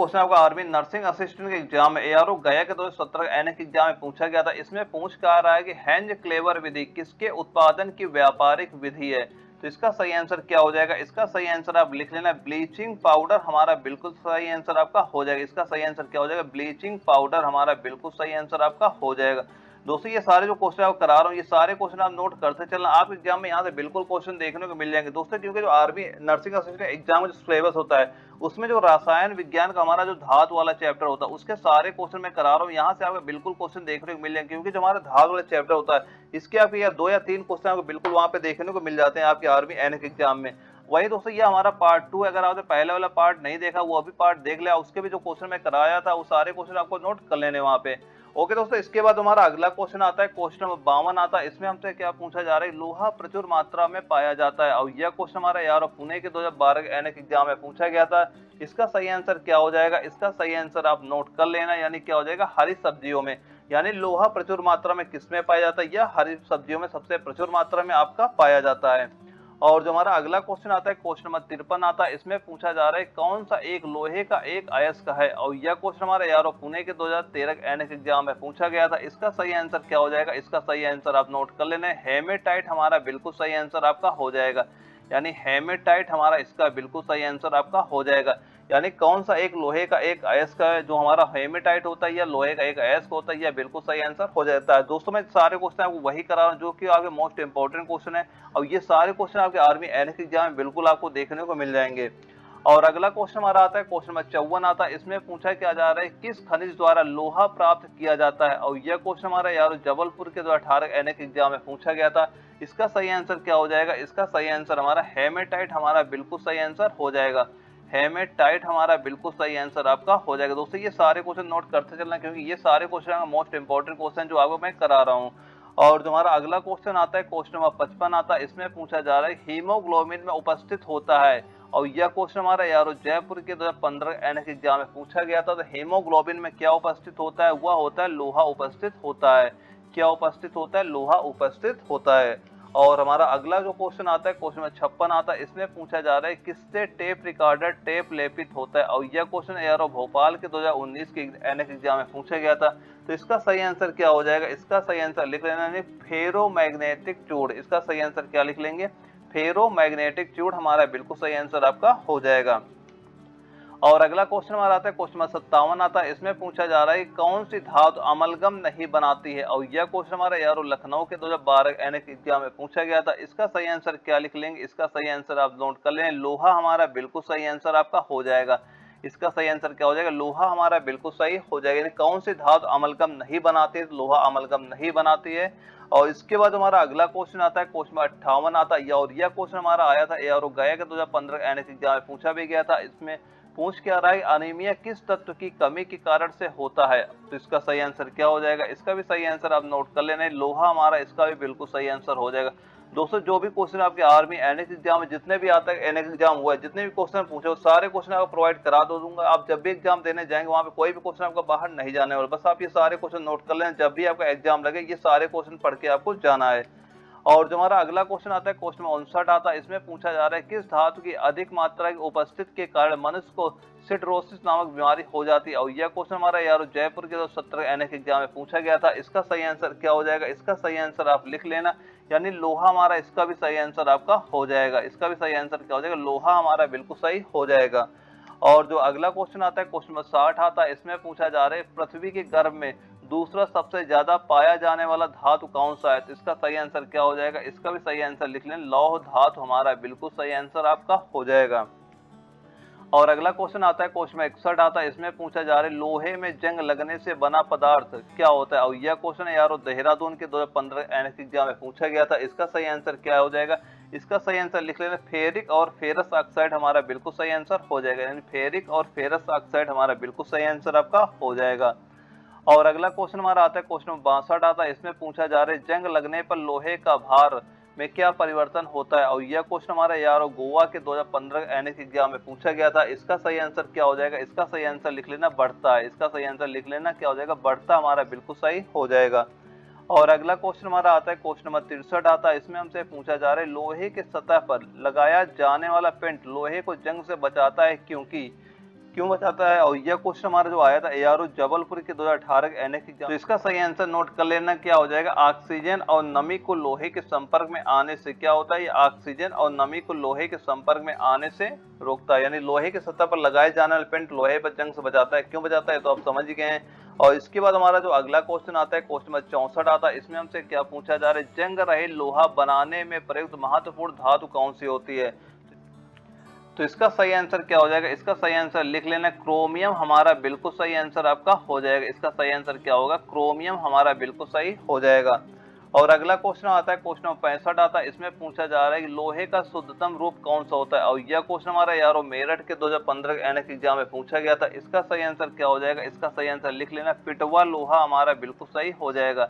Question आपका army nursing assistant के exam में एआरओ गया के 2017 एनएक एग्जाम में पूछा गया था। इसमें पूछ क्या रहा है कि हैंज क्लेवर विधि किसके उत्पादन की व्यापारिक विधि है? तो इसका सही आंसर क्या हो जाएगा? इसका सही आंसर आप लिख लेना ब्लीचिंग पाउडर, हमारा बिल्कुल सही आंसर आपका हो जाएगा। इसका सही आंसर क्या हो जाएगा? ब्लीचिंग पाउडर हमारा बिल्कुल सही आंसर आपका हो जाएगा। दोस्तों ये सारे जो क्वेश्चन आप करा रहा हूँ, ये सारे क्वेश्चन आप नोट करते चलना, आप एग्जाम में यहाँ से बिल्कुल क्वेश्चन देखने को मिल जाएंगे दोस्तों। क्योंकि जो आर्मी नर्सिंग असिस्टेंट एग्जाम का जो सिलेबस होता है, उसमें जो रसायन विज्ञान का हमारा जो धातु वाला चैप्टर होता है, उसके सारे क्वेश्चन मैं करा रहा हूँ, यहाँ से आपको बिल्कुल क्वेश्चन देखने को मिल जाएंगे। क्योंकि जो हमारा धातु वाला चैप्टर होता है, इसके आपके या 2 या 3 क्वेश्चन आपको बिल्कुल वहां पे देखने को मिल जाते हैं आपके आर्मी एनएक एग्जाम में। वही दोस्तों ये हमारा पार्ट 2, अगर आपने पहले वाला पार्ट नहीं देखा वो अभी पार्ट देख लिया, उसके भी जो क्वेश्चन मैं कराया था वो सारे क्वेश्चन आपको नोट कर लेने वहां पे। ओके दोस्तों, इसके बाद हमारा अगला क्वेश्चन आता है, क्वेश्चन नंबर 52 आता है। इसमें हमसे क्या पूछा जा रहा है? लोहा प्रचुर मात्रा में पाया जाता है। और यह क्वेश्चन हमारा यार पुणे के 2012 एनएक एग्जाम में पूछा गया था। इसका सही आंसर क्या हो जाएगा? इसका सही आंसर आप नोट कर लेना, यानी क्या हो जाएगा? हरी सब्जियों में। यानी लोहा प्रचुर मात्रा में किसमें पाया जाता है? यह हरी सब्जियों में सबसे प्रचुर मात्रा में आपका पाया जाता है। और जो हमारा अगला क्वेश्चन आता है, क्वेश्चन नंबर 53 आता है। इसमें पूछा जा रहा है कौन सा एक लोहे का एक अयस्क है? और यह क्वेश्चन हमारे यारो पुणे के 2013 एनएक एग्जाम में पूछा गया था। इसका सही आंसर क्या हो जाएगा? इसका सही आंसर आप नोट कर लेना, हेमेटाइट हमारा बिल्कुल सही आंसर आपका हो जाएगा। यानी हेमेटाइट हमारा इसका बिल्कुल सही आंसर आपका हो जाएगा। यानी कौन सा एक लोहे का एक अयस्क है जो हमारा हेमेटाइट होता है या लोहे का एक अयस्क होता है, यह बिल्कुल सही आंसर हो जाता है। दोस्तों मैं सारे क्वेश्चन आपको वही करा रहा हूँ जो कि आपके मोस्ट इंपॉर्टेंट क्वेश्चन है, और ये सारे क्वेश्चन आपके आर्मी एनएक एग्जाम में बिल्कुल आपको देखने को मिल जाएंगे। और अगला क्वेश्चन हमारा आता है, क्वेश्चन नंबर 54 आता है। इसमें पूछा क्या जा रहा है किस खनिज द्वारा लोहा प्राप्त किया जाता है? और यह क्वेश्चन हमारा यार जबलपुर के 2018 एनएक एग्जाम में पूछा गया था। इसका सही आंसर क्या हो जाएगा? इसका सही आंसर हमारा हेमेटाइट हमारा बिल्कुल सही आंसर हो जाएगा। हेमेटाइट हमारा बिल्कुल सही आंसर आपका हो जाएगा। दोस्तों ये सारे क्वेश्चन नोट करते चलना, क्योंकि ये सारे क्वेश्चन मोस्ट इंपॉर्टेंट क्वेश्चन जो आपको मैं करा रहा हूँ। और जो हमारा अगला क्वेश्चन आता है, क्वेश्चन नंबर 55 आता है। इसमें पूछा जा रहा है हीमोग्लोबिन में उपस्थित होता है। और यह क्वेश्चन हमारा यारो जयपुर के 2015 एनएक एग्जाम में पूछा गया था। तो हीमोग्लोबिन में क्या उपस्थित होता है? वह होता है लोहा उपस्थित होता है। क्या उपस्थित होता है? लोहा उपस्थित होता है। और हमारा अगला जो क्वेश्चन आता है, क्वेश्चन नंबर 56 आता है। इसमें पूछा जा रहा है किससे टेप रिकॉर्डर टेप लेपित होता है? और यह क्वेश्चन यारो भोपाल के 2019 के एनएक एग्जाम में पूछा गया था। तो इसका सही आंसर क्या हो जाएगा? इसका सही आंसर लिख लेना है फेरोमैग्नेटिक चूड़। इसका सही आंसर क्या लिख लेंगे? फेरोमैग्नेटिक चूड़ हमारा बिल्कुल सही आंसर आपका हो जाएगा। और अगला क्वेश्चन हमारा आता है, क्वेश्चन नंबर 57 आता है। इसमें पूछा जा रहा है कौन सी धातु अमलगम नहीं बनाती है? और यह क्वेश्चन हमारा यारो लखनऊ के 2012 एनएक एग्जाम में पूछा गया था। इसका सही आंसर क्या लिख लेंगे? इसका सही आंसर आप नोट कर लें, लोहा हमारा बिल्कुल सही आंसर आपका हो जाएगा। इसका सही आंसर क्या हो जाएगा? लोहा हमारा बिल्कुल सही हो जाएगा। यानी कौन सी धातु अमलगम नहीं बनाती है? लोहा अमलगम नहीं बनाती है। और इसके बाद हमारा अगला क्वेश्चन आता है, क्वेश्चन 58 आता है। और यह क्वेश्चन हमारा आया था यारो गया के 2015 एनएक एग्जाम में पूछा भी गया था। इसमें पूछ क्या रहा है अनीमिया किस तत्व की कमी के कारण से होता है? तो इसका सही आंसर क्या हो जाएगा? इसका भी सही आंसर आप नोट कर लेना, लोहा हमारा इसका भी बिल्कुल सही आंसर हो जाएगा। दोस्तों जो भी क्वेश्चन आपके आर्मी एनएक एग्जाम में जितने भी आता है, एनएक एग्जाम हुआ है, जितने भी क्वेश्चन पूछे वो सारे क्वेश्चन आपको प्रोवाइड करा दूंगा। आप जब भी एग्जाम देने जाएंगे वहां पे कोई भी क्वेश्चन आपका बाहर नहीं जाने वाला। बस आप ये सारे क्वेश्चन नोट कर लें, जब भी आपका एग्जाम लगे ये सारे क्वेश्चन पढ़ के आपको जाना है। और जो हमारा अगला क्वेश्चन आता है, क्वेश्चन 59 आता है। इसमें पूछा जा रहा है किस धातु की अधिक मात्रा की उपस्थिति के कारण मनुष्य को सिडरोसिस नामक बीमारी हो जाती है? और यह क्वेश्चन हमारा यार जयपुर के 2017 एनएक एग्जाम में पूछा गया था। इसका सही आंसर क्या हो जाएगा? इसका सही आंसर आप लिख लेना, यानी लोहा हमारा इसका भी सही आंसर आपका हो जाएगा। इसका भी सही आंसर क्या हो जाएगा? लोहा हमारा बिल्कुल सही हो जाएगा। और जो अगला क्वेश्चन आता है, क्वेश्चन नंबर 60 आता है। इसमें पूछा जा रहा है पृथ्वी के गर्भ में दूसरा सबसे ज्यादा पाया जाने वाला धातु कौन सा है? तो इसका सही आंसर क्या हो जाएगा? इसका भी सही आंसर लिख लें, लौह धातु हमारा बिल्कुल सही आंसर आपका हो जाएगा। और अगला क्वेश्चन आता है, क्वेश्चन 61 आता है। इसमें पूछा जा रहा है लोहे में जंग लगने से बना पदार्थ क्या होता है? और यह क्वेश्चन है यारो देहरादून के 2015 एनएक एग्जाम में पूछा गया था। इसका सही आंसर क्या हो जाएगा? इसका सही आंसर लिख लेना, फेरिक और फेरस ऑक्साइड हमारा बिल्कुल सही आंसर हो जाएगा। यानी फेरिक और फेरस ऑक्साइड हमारा बिल्कुल सही आंसर आपका हो जाएगा। और अगला क्वेश्चन हमारा आता है, क्वेश्चन 62 आता है। इसमें पूछा जा रहा है जंग लगने पर लोहे का भार में क्या परिवर्तन होता है? और यह क्वेश्चन हमारा यारो गोवा के 2015 एनएक एग्जाम में पूछा गया था। इसका सही आंसर क्या हो जाएगा? इसका सही आंसर लिख लेना, बढ़ता है। इसका सही आंसर लिख लेना, क्या हो जाएगा? बढ़ता हमारा बिल्कुल सही हो जाएगा। और अगला क्वेश्चन हमारा आता है, क्वेश्चन नंबर 63 आता है। इसमें हमसे पूछा जा रहा है लोहे के सतह पर लगाया जाने वाला पेंट लोहे को जंग से बचाता है क्योंकि क्यों बचाता है? और यह क्वेश्चन हमारा जो आया था एआरओ जबलपुर के 2018 के एनएक एग्जाम, तो इसका सही आंसर नोट कर लेना क्या हो जाएगा, ऑक्सीजन और नमी को लोहे के संपर्क में आने से क्या होता है, ये ऑक्सीजन और नमी को लोहे के संपर्क में आने से रोकता है। यानी लोहे की सतह पर लगाए जाने वाले पेंट लोहे पर जंग से बचाता है। क्यों बचाता है तो आप समझ गए हैं। और इसके बाद हमारा जो अगला क्वेश्चन आता है क्वेश्चन नंबर 64 आता है। इसमें हमसे क्या पूछा जा रहा है, जंग रहित लोहा बनाने में प्रयुक्त महत्वपूर्ण धातु कौन सी होती है। तो इसका सही आंसर क्या हो जाएगा, इसका सही आंसर लिख लेना क्रोमियम हमारा बिल्कुल सही आंसर आपका हो जाएगा। इसका सही आंसर क्या होगा, क्रोमियम हमारा बिल्कुल सही हो जाएगा। और अगला क्वेश्चन आता है क्वेश्चन नंबर 65 आता है। इसमें पूछा जा रहा है कि लोहे का शुद्धतम रूप कौन सा होता है। और यह क्वेश्चन हमारा यारो मेरठ के 2015 के एनएक एग्जाम में पूछा गया था। इसका सही आंसर क्या हो जाएगा, इसका सही आंसर लिख लेना पिटवा लोहा हमारा बिल्कुल सही हो जाएगा।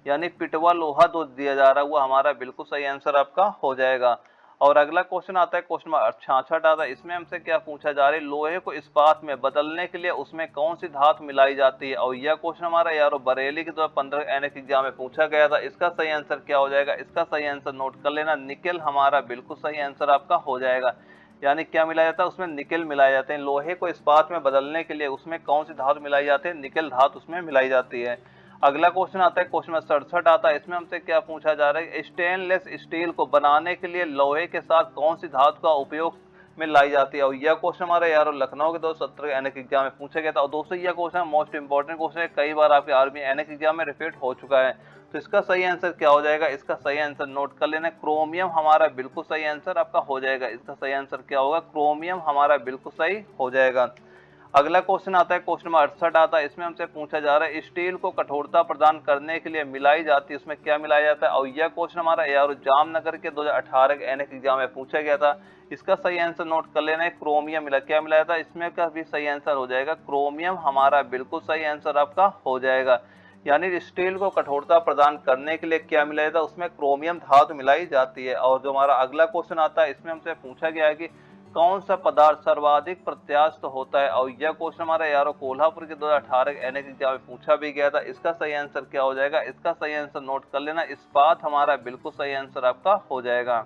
यानी पिटवा लोहा जो दिया जा रहा है वो हमारा बिल्कुल सही आंसर आपका हो जाएगा। और अगला क्वेश्चन आता है क्वेश्चन नंबर 66 आता है। इसमें हमसे क्या पूछा जा रहा है, लोहे को इस्पात में बदलने के लिए उसमें कौन सी धातु मिलाई जाती है। और यह क्वेश्चन हमारा यारो बरेली के 2015 एनएक एग्जाम में पूछा गया था। इसका सही आंसर क्या हो जाएगा, इसका सही आंसर नोट कर लेना निकेल हमारा बिल्कुल सही आंसर आपका हो जाएगा। यानी क्या मिलाया जाता है, उसमें निकेल मिलाए जाते हैं। लोहे को इस्पात में बदलने के लिए उसमें कौन सी धातु मिलाई जाती है, निकेल धातु उसमें मिलाई जाती है। अगला क्वेश्चन आता है क्वेश्चन नंबर 67 आता है। इसमें हमसे क्या पूछा जा रहा है, स्टेनलेस स्टील को बनाने के लिए लोहे के साथ कौन सी धातु का उपयोग में लाई जाती है। और यह क्वेश्चन हमारे यार लखनऊ के 2017 एनएक एग्जाम में पूछा गया था। और दोस्तों यह क्वेश्चन मोस्ट इंपॉर्टेंट क्वेश्चन है, कई बार आपके आर्मी एनएक एग्जाम में रिपीट हो चुका है। तो इसका सही आंसर क्या हो जाएगा, इसका सही आंसर नोट कर लेना क्रोमियम हमारा बिल्कुल सही आंसर आपका हो जाएगा। इसका सही आंसर क्या होगा, क्रोमियम हमारा बिल्कुल सही हो जाएगा। अगला क्वेश्चन आता है क्वेश्चन नंबर 68 आता है। इसमें हमसे पूछा जा रहा है स्टील को कठोरता प्रदान करने के लिए मिलाई जाती है उसमें क्या मिलाया जाता है। और यह क्वेश्चन हमारा यार जामनगर के 2018 के एनएक एग्जाम में पूछा गया था। इसका सही आंसर नोट कर लेना है क्रोमियम मिला, क्या मिलाया था, इसमें का भी सही आंसर हो जाएगा क्रोमियम हमारा बिल्कुल सही आंसर आपका हो जाएगा। यानी स्टील को कठोरता प्रदान करने के लिए क्या मिलाया था, उसमें क्रोमियम धातु मिलाई जाती है। और जो हमारा अगला क्वेश्चन आता है इसमें हमसे पूछा गया है कि कौन सा पदार्थ सर्वाधिक प्रत्यास्थ होता है। और यह क्वेश्चन हमारा यारो कोल्हापुर के 2018 एनएक एग्जाम में पूछा भी गया था। इसका सही आंसर क्या हो जाएगा, इसका सही आंसर नोट कर लेना इस्पात हमारा बिल्कुल सही आंसर आपका हो जाएगा।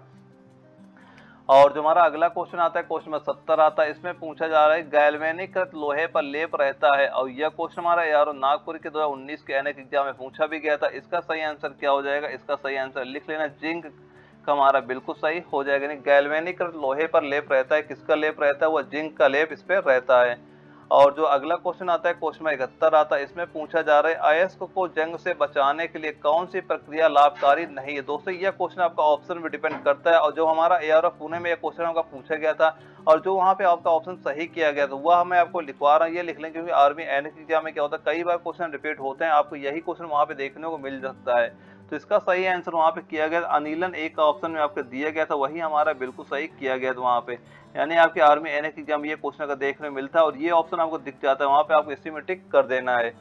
और जो हमारा अगला क्वेश्चन आता है क्वेश्चन नंबर 70 आता है। इसमें पूछा जा रहा है गैल्वेनिकृत लोहे पर लेप रहता है। और यह क्वेश्चन हमारा यारो नागपुर के 2019 के एनएक एग्जाम में पूछा भी गया था। इसका सही आंसर क्या हो जाएगा, इसका सही आंसर लिख लेना जिंक का हमारा बिल्कुल सही हो जाएगा। यानी गैल्वेनिकृत लोहे पर लेप रहता है, किसका लेप रहता है, वह जिंक का लेप इस पर रहता है। और जो अगला क्वेश्चन आता है क्वेश्चन नंबर 71 आता है। इसमें पूछा जा रहा है अयस्क को जंग से बचाने के लिए कौन सी प्रक्रिया लाभकारी नहीं है। दोस्तों यह क्वेश्चन आपका ऑप्शन पे डिपेंड करता है। और जो हमारा एआरएफ पुणे में यह क्वेश्चन आपका पूछा गया था और जो वहाँ पे आपका ऑप्शन सही किया गया था वह मैं आपको लिखवा रहा हूँ, ये लिख लें क्योंकि आर्मी एनएक एग्जाम में क्या होता है कई बार क्वेश्चन रिपीट होते हैं, आपको यही क्वेश्चन वहाँ पे देखने को मिल सकता है। तो इसका सही आंसर वहाँ पे किया गया अनिलन एक का ऑप्शन में आपको दिया गया था, वही हमारा बिल्कुल सही किया गया था वहाँ पे। यानी आपके आर्मी एनएक एग्जाम ये क्वेश्चन अगर देखने में मिलता है और ये ऑप्शन आपको दिख जाता है वहाँ पे आपको इसी में टिक कर देना है।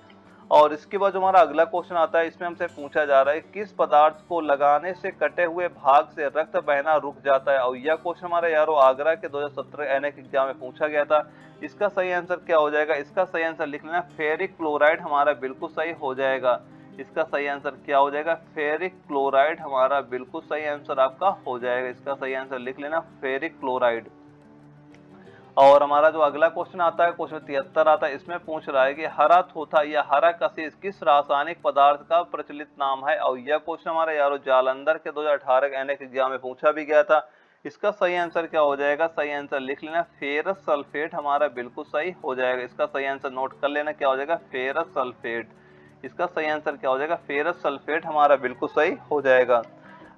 और इसके बाद जो हमारा अगला क्वेश्चन आता है इसमें हमसे पूछा जा रहा है किस पदार्थ को लगाने से कटे हुए भाग से रक्त बहना रुक जाता है। और यह क्वेश्चन हमारा यारो आगरा के 2017 एनएक एग्जाम में पूछा गया था। इसका सही आंसर क्या हो जाएगा, इसका सही आंसर लिख लेना फेरिक क्लोराइड हमारा बिल्कुल सही हो जाएगा। इसका सही आंसर क्या हो जाएगा, फेरिक क्लोराइड हमारा बिल्कुल सही आंसर आपका हो जाएगा। इसका सही आंसर लिख लेना फेरिक क्लोराइड। और हमारा जो अगला क्वेश्चन आता है क्वेश्चन 73 आता है। इसमें पूछ रहा है कि हरा थोथा या हरा कशिश किस रासायनिक पदार्थ का प्रचलित नाम है। और यह क्वेश्चन हमारे यारो जालंधर के 2018 एनएक एग्जाम में पूछा भी गया था। इसका सही आंसर क्या हो जाएगा, सही आंसर लिख लेना फेरस सल्फेट हमारा बिल्कुल सही हो जाएगा। इसका सही आंसर नोट कर लेना क्या हो जाएगा, फेरस सल्फेट। इसका सही आंसर क्या हो जाएगा, फेरस सल्फेट हमारा बिल्कुल सही हो जाएगा।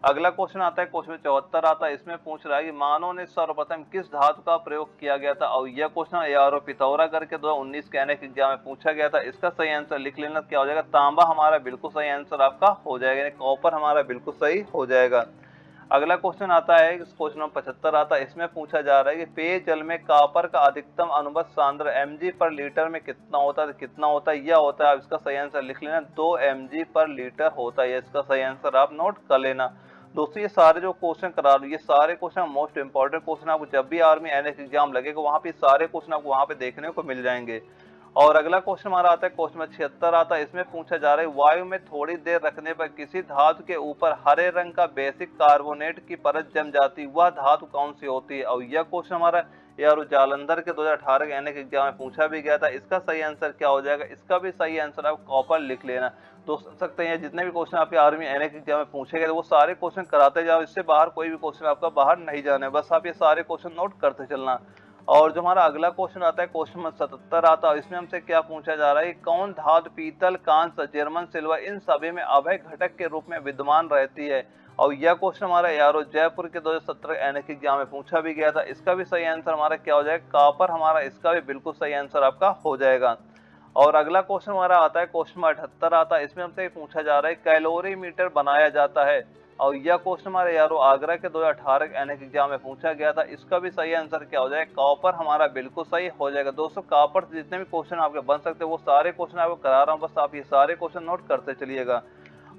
अगला क्वेश्चन आता है क्वेश्चन 74 आता है। इसमें पूछ रहा है कि मानव ने सर्वप्रथम किस धातु का प्रयोग किया गया था। और यह क्वेश्चन यारो पिथौरागढ़ के 2019 के एनएक एग्जाम में पूछा गया था। इसका सही आंसर लिख लेना क्या हो जाएगा, तांबा हमारा बिल्कुल सही आंसर आपका हो जाएगा, कॉपर हमारा बिल्कुल सही हो जाएगा। अगला क्वेश्चन आता है क्वेश्चन नंबर 75 आता है। इसमें पूछा जा रहा है कि पेयजल में कॉपर का अधिकतम अनुबंध सांद्र mg पर लीटर में कितना होता है, कितना होता है, यह होता है। इसका सही आंसर लिख लेना 2 mg पर लीटर होता है। इसका सही आंसर आप नोट कर लेना। दोस्तों ये सारे जो क्वेश्चन करा रहे ये सारे क्वेश्चन मोस्ट इंपॉर्टेंट क्वेश्चन आपको जब भी आर्मी एनएस एग्जाम लगेगा वहाँ पे सारे क्वेश्चन आपको वहाँ पे देखने को मिल जाएंगे। और अगला क्वेश्चन हमारा आता है क्वेश्चन 76 आता है, इसमें पूछा जा रहा है वायु में थोड़ी देर रखने पर किसी धातु के ऊपर हरे रंग का बेसिक कार्बोनेट की परत जम जाती, वह धातु कौन सी होती है। और यह क्वेश्चन हमारा यार जालंधर के 2018 के एनएक एग्जाम में पूछा भी गया था। इसका सही आंसर क्या हो जाएगा, इसका भी सही आंसर आप कॉपर लिख लेना। तो सुन सकते हैं जितने भी क्वेश्चन आपके आर्मी एनएक एग्जाम में पूछे गए वो सारे क्वेश्चन कराते जाओ, इससे बाहर कोई भी क्वेश्चन आपका बाहर नहीं जाना है, बस आप ये सारे क्वेश्चन नोट करते चलना। और जो हमारा अगला क्वेश्चन आता है क्वेश्चन नंबर 77 आता है, इसमें हमसे क्या पूछा जा रहा है, कौन धातु पीतल, कांस्य, जर्मन सिल्वर इन सभी में अभय घटक के रूप में विद्यमान रहती है। और यह क्वेश्चन हमारा यारो जयपुर के 2017 एनएक एग्जाम में पूछा भी गया था। इसका भी सही आंसर हमारा क्या हो जाएगा, कॉपर हमारा इसका भी बिल्कुल सही आंसर आपका हो जाएगा। और अगला क्वेश्चन हमारा आता है क्वेश्चन नंबर 78 आता है, इसमें हमसे पूछा जा रहा है कैलोरीमीटर बनाया जाता है। और यह क्वेश्चन हमारे यारो आगरा के 2018 के एनएक एग्जाम में पूछा गया था। इसका भी सही आंसर क्या हो जाएगा, कॉपर हमारा बिल्कुल सही हो जाएगा। दोस्तों कॉपर से जितने भी क्वेश्चन आपके बन सकते हैं वो सारे क्वेश्चन आपको करा रहा हूँ, बस आप ये सारे क्वेश्चन नोट करते चलिएगा।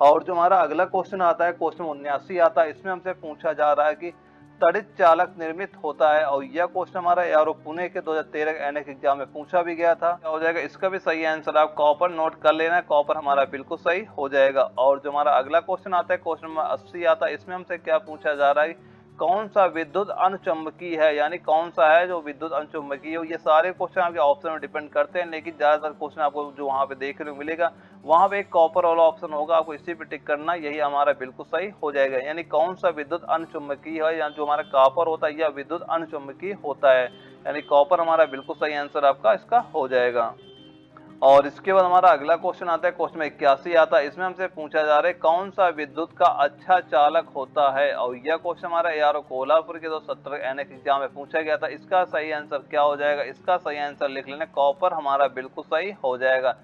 और जो हमारा अगला क्वेश्चन आता है क्वेश्चन 79 आता है, इसमें हमसे पूछा जा रहा है कि तड़ित चालक निर्मित होता है। और यह क्वेश्चन हमारा यारो पुणे के 2013 एनएक एग्जाम में पूछा भी गया था। क्या हो जाएगा, इसका भी सही आंसर आप कॉपर नोट कर लेना, कॉपर हमारा बिल्कुल सही हो जाएगा। और जो हमारा अगला क्वेश्चन आता है क्वेश्चन नंबर 80 आता है, इसमें हमसे क्या पूछा जा रहा है, कौन सा विद्युत अनुचुंबकीय है, यानी कौन सा है जो विद्युत अनुचुंबकीय हो। ये सारे क्वेश्चन आपके ऑप्शन में डिपेंड करते हैं, लेकिन ज्यादातर क्वेश्चन आपको जो वहाँ पे देखने को मिलेगा वहाँ पे एक कॉपर वाला ऑप्शन होगा, आपको इसी पे टिक करना, यही हमारा बिल्कुल सही हो जाएगा। यानी कौन सा विद्युत अनुचुंबकीय है, या जो हमारा कॉपर होता है यह विद्युत अनुचुंबकीय होता है, यानी कॉपर हमारा बिल्कुल सही आंसर आपका इसका हो जाएगा। और इसके बाद हमारा अगला क्वेश्चन आता है क्वेश्चन 81 आता है, इसमें हमसे पूछा जा रहा है कौन सा विद्युत का अच्छा चालक होता है। और यह क्वेश्चन हमारा यारो कोल्हापुर के 2017 एनएक एग्जाम में पूछा गया था। इसका सही आंसर क्या हो जाएगा, इसका सही आंसर लिख लेना, कॉपर हमारा बिल्कुल सही हो जाएगा।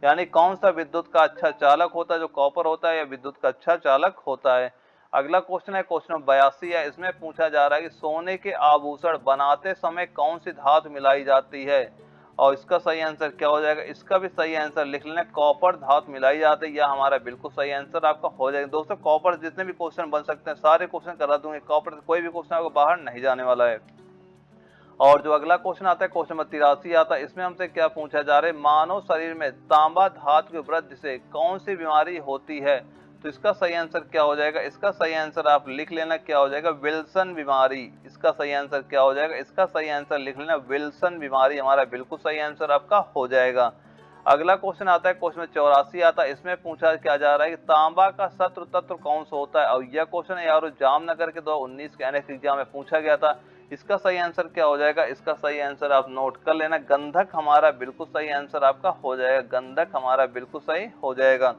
यानी कौन सा विद्युत का अच्छा चालक होता है, जो कॉपर होता है या विद्युत का अच्छा चालक होता है। अगला क्वेश्चन है क्वेश्चन 82 है, इसमें पूछा जा रहा है कि सोने के आभूषण बनाते समय कौन सी धातु मिलाई जाती है। और इसका सही आंसर क्या हो जाएगा, इसका भी सही आंसर लिख लेना, कॉपर धातु मिलाई जाती है, यह हमारा बिल्कुल सही आंसर आपका हो जाएगा। दोस्तों कॉपर जितने भी क्वेश्चन बन सकते हैं सारे क्वेश्चन करा दूंगे, कॉपर से कोई भी क्वेश्चन आपको बाहर नहीं जाने वाला है। और जो अगला क्वेश्चन आता है क्वेश्चन नंबर 83 आता है, इसमें हमसे क्या पूछा जा रहा है, मानव शरीर में तांबा धातु की वृद्धि से कौन सी बीमारी होती है। तो इसका सही आंसर क्या हो जाएगा, इसका सही आंसर आप लिख लेना, क्या हो जाएगा, विल्सन बीमारी। इसका सही आंसर क्या हो जाएगा, इसका सही आंसर लिख लेना, विल्सन बीमारी हमारा बिल्कुल सही आंसर आपका हो जाएगा। अगला क्वेश्चन आता है क्वेश्चन 84 आता है, इसमें पूछा क्या जा रहा है कि तांबा का शत्रु तत्व कौन सा होता है। और यह क्वेश्चन है यारो जामनगर के 2019 के एनएक एग्जाम में पूछा गया था। इसका सही आंसर क्या हो जाएगा, इसका सही आंसर आप नोट कर लेना, गंधक हमारा बिल्कुल सही आंसर आपका हो जाएगा, गंधक हमारा बिल्कुल सही हो जाएगा।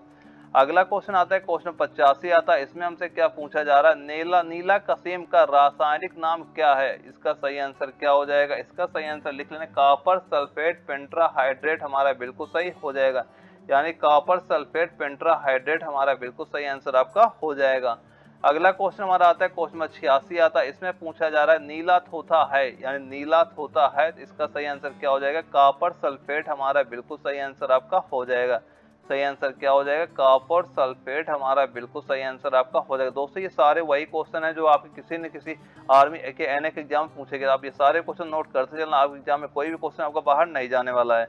अगला क्वेश्चन आता है क्वेश्चन 85 आता है, इसमें हमसे क्या पूछा जा रहा है, नीला कसीम का रासायनिक नाम क्या है। इसका सही आंसर क्या हो जाएगा, इसका सही आंसर लिख लेना, कॉपर सल्फेट पेंट्राहाइड्रेट हमारा बिल्कुल सही हो जाएगा। यानी कॉपर सल्फेट पेंट्राहाइड्रेट हमारा बिल्कुल सही आंसर आपका हो जाएगा। अगला क्वेश्चन हमारा आता है क्वेश्चन 86 आता है, इसमें पूछा जा रहा है नीला थोथा है, यानी नीला थोथा है, इसका सही आंसर क्या हो जाएगा, कॉपर सल्फेट हमारा बिल्कुल सही आंसर आपका हो जाएगा। सही आंसर क्या हो जाएगा, कॉपर सल्फेट हमारा बिल्कुल सही आंसर आपका हो जाएगा। दोस्तों ये सारे वही क्वेश्चन है जो आपके किसी न किसी आर्मी के एनएक एग्जाम पूछे गए, आप ये सारे क्वेश्चन नोट करते चलना, आपके एग्जाम में कोई भी क्वेश्चन आपका बाहर नहीं जाने वाला है।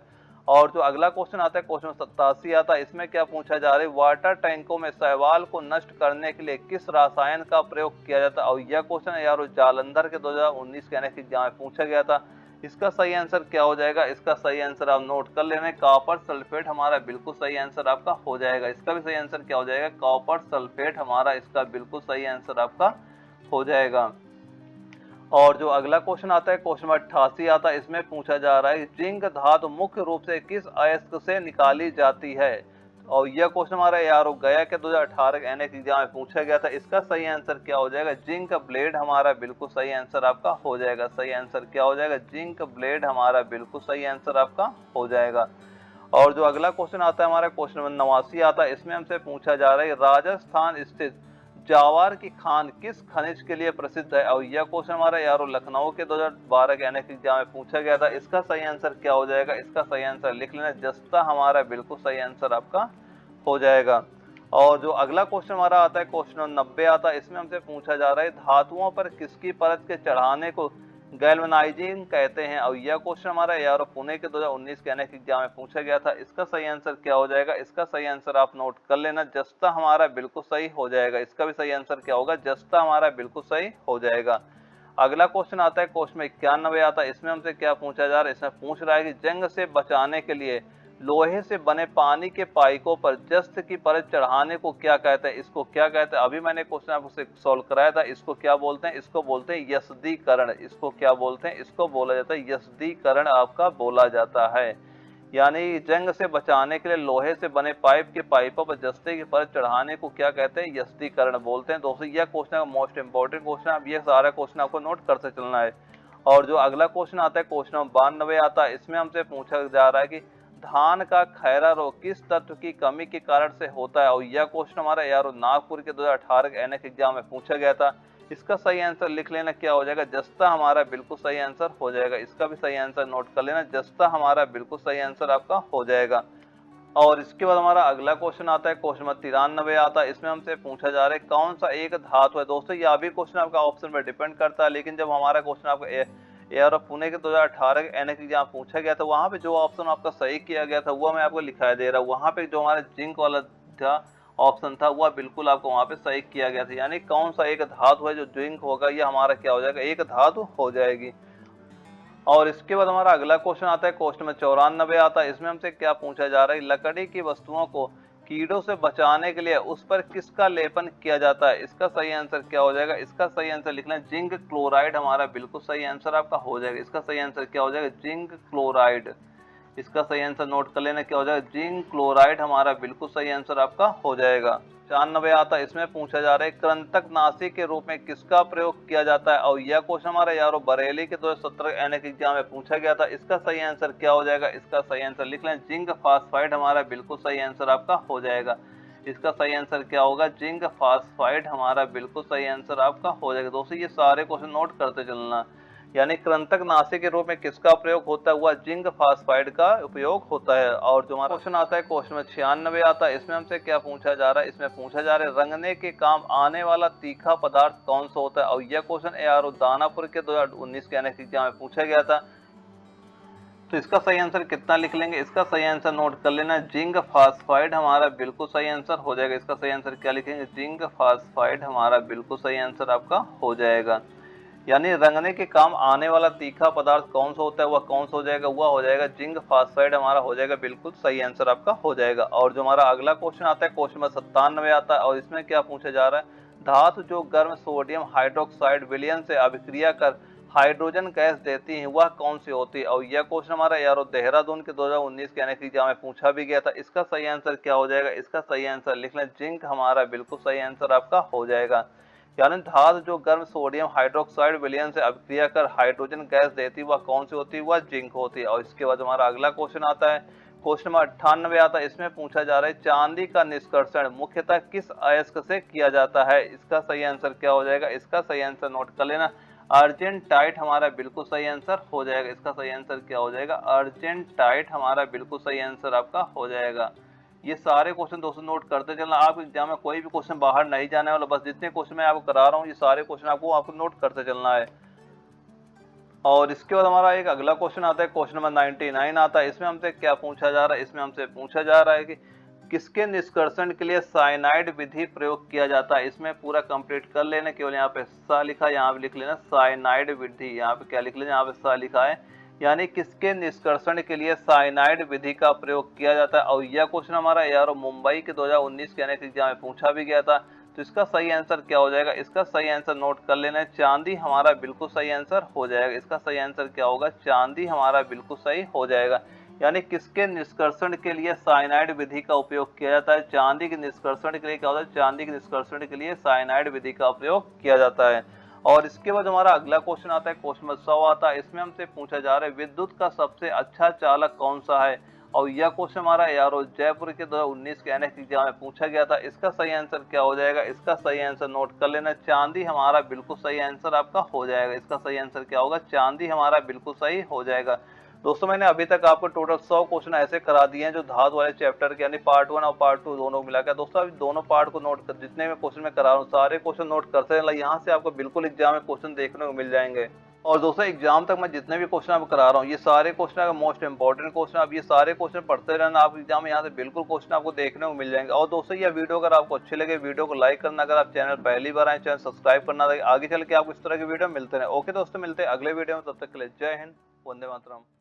और जो अगला क्वेश्चन आता है क्वेश्चन 87 आता है, इसमें क्या पूछा जा रहा है, वाटर टैंकों में शैवाल को नष्ट करने के लिए किस रसायन का प्रयोग किया जाता है। और यह क्वेश्चन यार जालंधर के 2019 के एनएक एग्जाम में पूछा गया था। इसका सही आंसर क्या हो जाएगा, इसका सही आंसर आप नोट कर लेना, कॉपर सल्फेट हमारा बिल्कुल सही आंसर आपका हो जाएगा। इसका भी सही आंसर क्या हो जाएगा, कॉपर सल्फेट हमारा इसका बिल्कुल सही आंसर आपका हो जाएगा। और जो अगला क्वेश्चन आता है क्वेश्चन 88 आता है, इसमें पूछा जा रहा है जिंक धातु मुख्य रूप से किस अयस्क से निकाली जाती है। और यह क्वेश्चन हमारा यार गया के 2018 के एनएक एग्जाम में पूछा गया था। इसका सही आंसर क्या हो जाएगा, जिंक ब्लेड हमारा बिल्कुल सही आंसर आपका हो जाएगा। सही आंसर क्या हो जाएगा, जिंक ब्लेड हमारा बिल्कुल सही आंसर आपका हो जाएगा। और जो अगला क्वेश्चन आता है हमारा क्वेश्चन 89 आता है, इसमें हमसे पूछा जा रहा है राजस्थान स्थित जावार की खान किस खनिज के लिए प्रसिद्ध है। और यह क्वेश्चन हमारा यारो लखनऊ के 2012 के एनएक एग्जाम में पूछा गया था। इसका सही आंसर क्या हो जाएगा, इसका सही आंसर लिख लेना, जस्ता हमारा बिल्कुल सही आंसर आपका हो जाएगा। और जो अगला क्वेश्चन हमारा आता है क्वेश्चन 90 आता है, इसमें हमसे पूछा जा रहा है धातुओं पर किसकी परत के चढ़ाने को गैल्वेनाइजिंग कहते हैं। और यह क्वेश्चन हमारा एआरओ पुणे के 2019 के अनेक एग्जाम में पूछा गया था। इसका सही आंसर क्या हो जाएगा? इसका सही आंसर आप नोट कर लेना, जस्ता हमारा बिल्कुल सही हो जाएगा। इसका भी सही आंसर क्या होगा? जस्ता हमारा बिल्कुल सही हो जाएगा। अगला क्वेश्चन आता है क्वेश्चन में 91 आता है। इसमें हमसे क्या पूछा जा रहा है? इसमें पूछ रहा है कि जंग से बचाने के लिए लोहे से बने पानी के पाइपों पर जस्त की परत चढ़ाने को क्या कहते हैं? इसको क्या कहते हैं? अभी मैंने क्वेश्चन आपसे सॉल्व कराया था। इसको क्या बोलते हैं? इसको बोलते हैं यस्दीकरण। इसको क्या बोलते हैं? इसको बोला जाता है यस्दीकरण आपका बोला जाता है। यानी जंग से बचाने के लिए लोहे से बने पाइप के पाइपों पर जस्ते की परत चढ़ाने को क्या कहते हैं? यस्दीकरण बोलते हैं। दोस्तों यह क्वेश्चन मोस्ट इंपॉर्टेंट क्वेश्चन है। अब ये सारा क्वेश्चन आपको नोट करते चलना है। और जो अगला क्वेश्चन आता है क्वेश्चन नंबर 92 आता है। इसमें हमसे पूछा जा रहा है कि धान का खैरा रोग किस तत्व की कमी के कारण से होता है? और यह क्वेश्चन हमारा यार नागपुर के 2018 के एनएक एग्जाम में पूछा गया था। इसका सही आंसर लिख लेना, क्या हो जाएगा? जस्ता हमारा बिल्कुल सही आंसर हो जाएगा। इसका भी सही आंसर नोट कर लेना, जस्ता हमारा बिल्कुल सही आंसर आपका हो जाएगा। और इसके बाद हमारा अगला क्वेश्चन आता है क्वेश्चन नंबर 93 आता है। इसमें हमसे पूछा जा रहा है कौन सा एक धातु है? दोस्तों यह भी क्वेश्चन आपका ऑप्शन पर डिपेंड करता है, लेकिन जब हमारा क्वेश्चन आपका एआरओ पुणे के 2018 के एनएक एग्जाम पूछा गया था, वहां पे जो ऑप्शन आपका सही किया गया था वह मैं आपको लिखाई दे रहा हूँ। वहां पे जो हमारा जिंक वाला था ऑप्शन था वह बिल्कुल आपको वहां पे सही किया गया था। यानी कौन सा एक धातु है जो जिंक होगा, यह हमारा क्या हो जाएगा? एक धातु हो जाएगी। और इसके बाद हमारा अगला क्वेश्चन आता है क्वेश्चन में 94 आता है। इसमें हमसे क्या पूछा जा रहा है? लकड़ी की वस्तुओं को कीड़ों से बचाने के लिए उस पर किसका लेपन किया जाता है? इसका सही आंसर क्या हो जाएगा? इसका सही आंसर लिखना है जिंक क्लोराइड हमारा बिल्कुल सही आंसर आपका हो जाएगा। इसका सही आंसर क्या हो जाएगा? Zinc chloride. इसका सही आंसर नोट कर लेना, क्या हो जाएगा? जिंक क्लोराइड हमारा बिल्कुल सही आंसर आपका हो जाएगा। 94 आता है। इसमें पूछा जा रहा है कृंतकनाशी के रूप में किसका प्रयोग किया जाता है? और यह क्वेश्चन हमारा यारो बरेली के 2017 एनएक एग्जाम में पूछा गया था। इसका सही आंसर क्या हो जाएगा? इसका सही आंसर लिख लें जिंक फास्फाइड हमारा बिल्कुल सही आंसर आपका हो जाएगा। इसका सही आंसर क्या होगा? जिंक फास्फाइड हमारा बिल्कुल सही आंसर आपका हो जाएगा। दोस्तों ये सारे क्वेश्चन नोट करते चलना। यानी कृंतकनाशी के रूप में किसका प्रयोग होता है? वह जिंक फास्फाइड का उपयोग होता है। और जो हमारा क्वेश्चन आता है क्वेश्चन में 96 आता है। इसमें हमसे क्या पूछा जा रहा है? इसमें पूछा जा रहा है रंगने के काम आने वाला तीखा पदार्थ कौन सा होता है? और यह क्वेश्चन एआरओ दानापुर के 2019 के एनएक एग्जाम में पूछा गया था। तो इसका सही आंसर कितना लिख लेंगे? इसका सही आंसर नोट कर लेना, जिंक फास्फाइड हमारा बिल्कुल सही आंसर हो जाएगा। इसका सही आंसर क्या लिखेंगे? जिंक फास्फाइड हमारा बिल्कुल सही आंसर आपका हो जाएगा। यानी रंगने के काम आने वाला तीखा पदार्थ कौन सा होता है? वह कौन सा हो जाएगा? वह हो जाएगा जिंक फास्फाइड हमारा हो जाएगा। बिल्कुल सही आंसर आपका हो जाएगा। और जो हमारा अगला क्वेश्चन आता है क्वेश्चन नंबर 97 आता है। और इसमें क्या पूछा जा रहा है? धातु जो गर्म सोडियम हाइड्रोक्साइड विलयन से अभिक्रिया कर हाइड्रोजन गैस देती है वह कौन सी होती है? और यह क्वेश्चन हमारा यारो देहरादून के 2019 के एनएक एग्जाम में पूछा भी गया था। इसका सही आंसर क्या हो जाएगा? इसका सही आंसर लिख लें जिंक हमारा बिल्कुल सही आंसर आपका हो जाएगा। यानी धातु जो गर्म सोडियम हाइड्रोक्साइड विलयन से अभिक्रिया कर हाइड्रोजन गैस देती है वह कौन सी होती है? वह जिंक होती है। और इसके बाद हमारा अगला क्वेश्चन आता है क्वेश्चन नंबर 98 आता है। इसमें पूछा जा रहा है चांदी का निष्कर्षण मुख्यतः किस अयस्क से किया जाता है? इसका सही आंसर क्या हो जाएगा? इसका सही आंसर नोट कर लेना, अर्जेंटाइट हमारा बिल्कुल सही आंसर हो जाएगा। इसका सही आंसर क्या हो जाएगा? अर्जेंटाइट हमारा बिल्कुल सही आंसर आपका हो जाएगा। ये सारे क्वेश्चन दोस्तों नोट करते चलना। आप एग्जाम में कोई भी क्वेश्चन बाहर नहीं जाने वाला, बस जितने क्वेश्चन मैं आपको करा रहा हूँ ये सारे क्वेश्चन आपको नोट करते चलना है। और इसके बाद हमारा एक अगला क्वेश्चन आता है क्वेश्चन नंबर 99 आता है। इसमें हमसे क्या पूछा जा रहा है? इसमें हमसे पूछा जा रहा है कि किसके निष्कर्षण के लिए साइनाइड विधि प्रयोग किया जाता है? इसमें पूरा कंप्लीट कर लेना। केवल यहाँ पे सा लिखा है, यहाँ पे लिख लेना साइनाइड विधि। यहाँ पे क्या लिख लेना? यहाँ पे सा लिखा है। यानी किसके निष्कर्षण के लिए साइनाइड विधि का प्रयोग किया जाता है? और यह क्वेश्चन हमारा यार मुंबई के 2019 के एनएक एग्जाम में पूछा भी गया था। तो इसका सही आंसर क्या हो जाएगा? इसका सही आंसर नोट कर लेना है, चांदी हमारा बिल्कुल सही आंसर हो जाएगा। इसका सही आंसर क्या होगा? चांदी हमारा बिल्कुल सही हो जाएगा। यानी किसके निष्कर्षण के लिए साइनाइड विधि का उपयोग किया जाता है? चांदी के निष्कर्षण के लिए क्या होता है? चांदी के निष्कर्षण के लिए साइनाइड विधि का उपयोग किया जाता है। और इसके बाद हमारा अगला क्वेश्चन आता है क्वेश्चन नंबर 100 आता है। इसमें हमसे पूछा जा रहा है विद्युत का सबसे अच्छा चालक कौन सा है? और यह क्वेश्चन हमारा यारो जयपुर के 2019 के एनएक एग्जाम में पूछा गया था। इसका सही आंसर क्या हो जाएगा? इसका सही आंसर नोट कर लेना, चांदी हमारा बिल्कुल सही आंसर आपका हो जाएगा। इसका सही आंसर क्या होगा? चांदी हमारा बिल्कुल सही हो जाएगा। दोस्तों मैंने अभी तक आपको टोटल 100 क्वेश्चन ऐसे करा दिए हैं जो धातु वाले चैप्टर के, यानी पार्ट 1 और पार्ट 2 दोनों मिला के। दोस्तों अभी दोनों पार्ट को नोट कर, जितने में क्वेश्चन मैं करा रहा हूँ सारे क्वेश्चन नोट करते हैं, यहाँ से आपको बिल्कुल एग्जाम में क्वेश्चन देखने को मिल जाएंगे। और दोस्तों एग्जाम तक मैं जितने भी क्वेश्चन आपको करा रहा हूँ ये सारे क्वेश्चन अगर मोस्ट इंपॉर्टेंट क्वेश्चन, अब ये सारे क्वेश्चन पढ़ते रहना, आप एग्जाम में यहाँ से बिल्कुल क्वेश्चन आपको देखने को मिल जाएंगे। और दोस्तों ये वीडियो अगर आपको अच्छी लगे वीडियो को लाइक करना, अगर आप चैनल पहली बार आए चैनल सब्सक्राइब करना, आगे चल के आपको इस तरह की वीडियो मिलते रहे। ओके दोस्तों, मिलते हैं अगले वीडियो में, तब तक के लिए जय हिंद, वंदे मातरम।